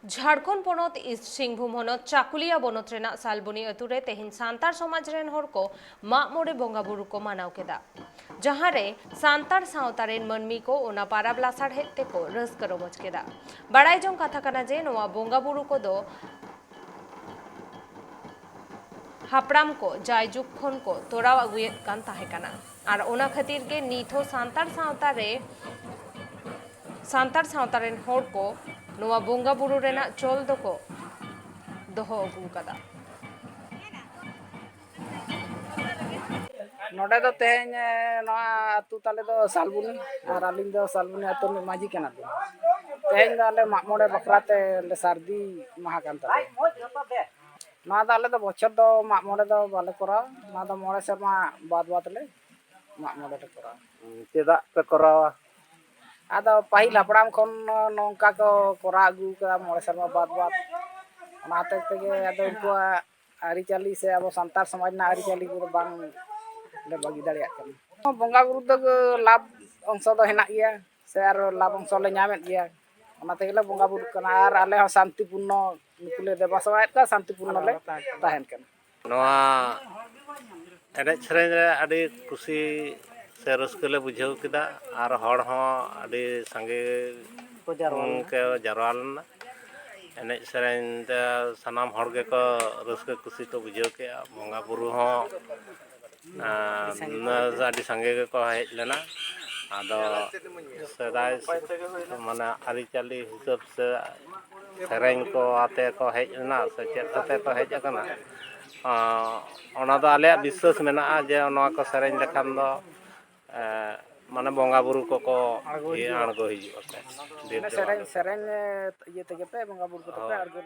Jharkhand पनत east Singhbhum हनत Chakulia बनत रेना सालबुनी अतुरे तेहिन सांतार समाज rain हर को मागमोड़े बोंगा बुरु को मानाव केदा जहां रे सांतार सावता रेन मनमी को ओना पाराब लासार हेते को रस्क रमज केदा बड़ाई जों कथा कना जे नोआ बोंगा बुरु को दो हापड़ाम को जायजुग खन को तोड़ाव अगुयेद कान ताहे कना आर ओना खातिर के नीथो सांतार सावता रेन हर को नोआ बोंगा बुरु रेना चोल दो दोहो अगू कदा नोडे दो तेहेन नोआ अतु ताले दो सालबुनी और अलिंग दो सालबुनी अतु में माजी कना दो तेहेन दो आले मागमोड़े बकराते ले सर्दी महा कान ताले नोआ दो आले दो बछर दो मागमोड़े दो बाले कराव नोआ दो मोड़े सेरमा बाद ले मागमोड़े ले कराव चेदा पे करावा आदो पाहिल हपड़ाम खन नोंका को करा अगू का मोड़े सेरमा बाद ओनाते तेगे आदो उनको आरिचाली से अब संतार समाज ना आरिचाली को बांग ले बागी दाड़िया कना बोंगा बुरु दो लाभ अंश दो हेना गया से आर लाभ अंश ले ᱧᱟᱢᱮᱫ गया ओनाते गेले बोंगा बुरु कना आर आले हो शांतिपूर्ण नुकुले देवा सवायत का शांतिपूर्ण ले ताहेन कना नोआ एने सेरेन रे आडी खुशी से रस्क ले बुझाव केदा आर हड़ हो आडी संगे को जारवा लेना एने सेरेन ते सनाम हड़ के को रस्क खुशी को बुझाव के बोंगा बुरु हो आडी संगे के को हेज लेना आदो सदाय माने आरिचाली हिसाब से सेरेन को आते को हेज लेना से चेत आते को हेज अकना ओना दो आले विश्वास मेना जे नोआ को सेरेन लेखान दो माने बोंगा बुरु को आड़गो हिजुआ सेरेन सेरेन ये तेगे पे बोंगा बुरु को पे आड़गो